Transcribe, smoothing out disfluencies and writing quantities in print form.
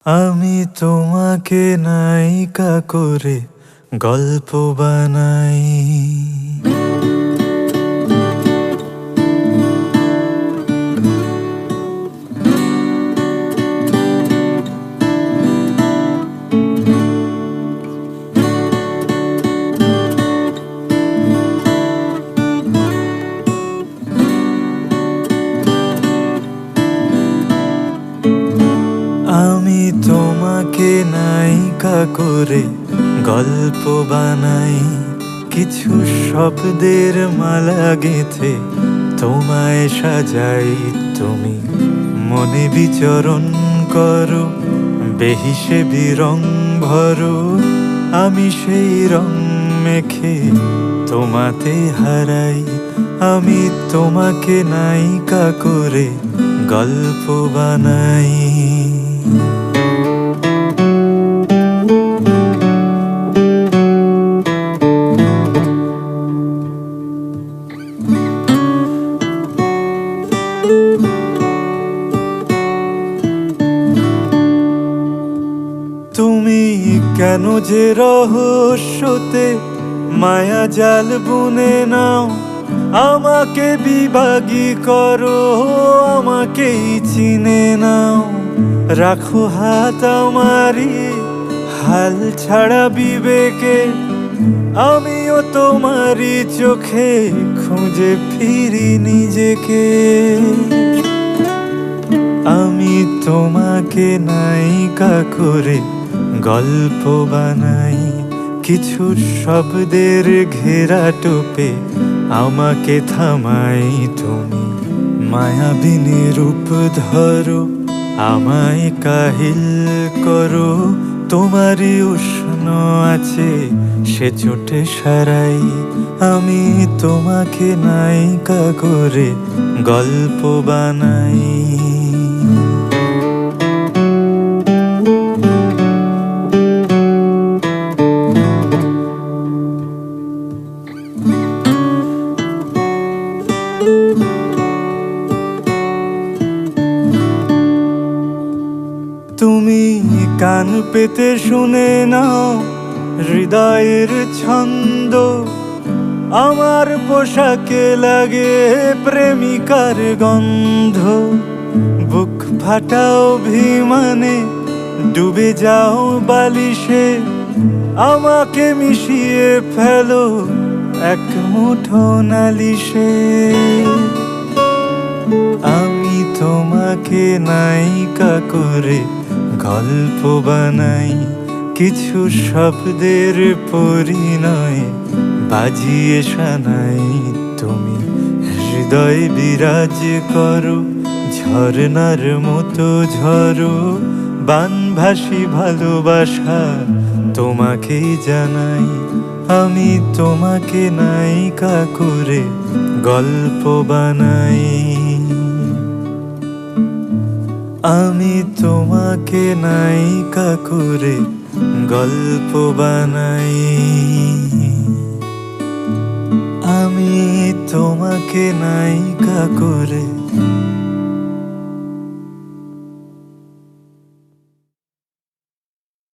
আমি তোমাকে নায়িকা করে গল্প বানাই। আমি তোমাকে নায়িকা করে গল্প বানাই, কিছু শব্দের মালা গেঁথে তোমায় সাজাই। তুমি মনে বিচরণ করো, বেহিসেবি রং ভরো, আমি সেই রং মেখে তোমাতে হারাই। আমি তোমাকে নায়িকা করে গল্প বানাই। তুমি কেন যে রহস্যতে মায়া জাল বুনে নাও, আমাকে বিভাগী করো, আমাকেই চিনে নাও। রাখো হাত আমারি হাল ছাড়া বিবেকে, আমিও তোমারই চোখে খুঁজে ফিরি নিজেকে। আমি তোমাকে নায়িকা করে গল্প বানাই, কিছু শব্দের ঘেরা টোপে আমাকে থামাই। তুমি মায়াবিনী রূপ ধরো, আমায় কাহিল করো, তোমারই উষ্ণ আছে সে চোটে সারাই। আমি তোমাকে নায়িকা করে গল্প বানাই। তুমি কান পেতে শুনে নাও হৃদয়ের ছন্দ, আমার পোশাকে লাগে প্রেমিকার গন্ধ। বুক ফাটাও অভিমানে ডুবে যাও বালিশে, আমাকে মিশিয়ে ফেলো এক মুঠো নালিশে। আমি তোমাকে নায়িকা করে গল্প বানাই, কিছু শব্দের পরিণয় বাজিয়ে শানাই। তুমি হৃদয় বিরাজ করো, ঝরনার মতো ঝরো, বানভাসী ভালোবাসা তোমাকেই জানাই। আমি তোমাকে নায়িকা করে গল্প বানাই। আমি তোমাকে নায়িকা করে গল্প বানাই। আমি তোমাকে নায়িকা করে